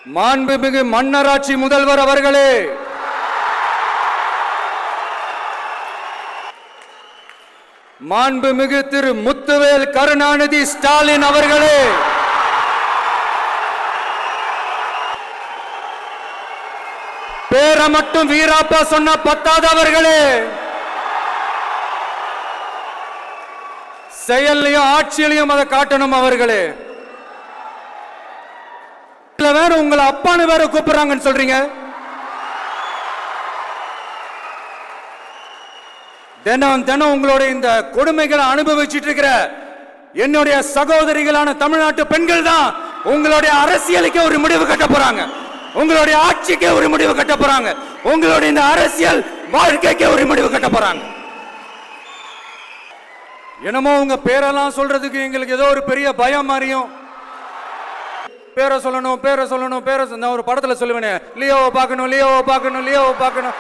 மாண்புமிகு மன்னராட்சி முதல்வர் அவர்களே, மாண்புமிகு திரு முத்துவேல் கருணாநிதி ஸ்டாலின் அவர்களே, பேரை மட்டும் வீராப்பா சொன்ன பத்தாதவர்களே, செயல்லையும் ஆட்சியிலையும் அதை காட்டணும் அவர்களே. வேற உங்களை அப்பான்னு வேற கூப்பிடுறாங்கன்னு சொல்றீங்க. தினம் தினம் உங்களுடைய இந்த கொடுமைகளை அனுபவிச்சுட்டு இருக்கிற என்னுடைய சகோதரிகளான தமிழ்நாட்டு பெண்கள் தான் உங்களுடைய அரசியலுக்கு ஒரு முடிவு கட்ட போறாங்க, உங்களுடைய ஆட்சிக்கு ஒரு முடிவு கட்ட போறாங்க, உங்களுடைய இந்த அரசியல் வாழ்க்கைக்கு ஒரு முடிவு கட்ட போறாங்க. என்னமோ உங்க பேரெல்லாம் சொல்றதுக்கு எங்களுக்கு ஏதோ ஒரு பெரிய பயம் மாதிரியும், பேரை சொல்லணும் பேரை சொல்லணும் பேரை நான் ஒரு படத்துல சொல்லுவேனே, லியோவை பார்க்கணும் லியோவை பார்க்கணும் லியோவை பார்க்கணும்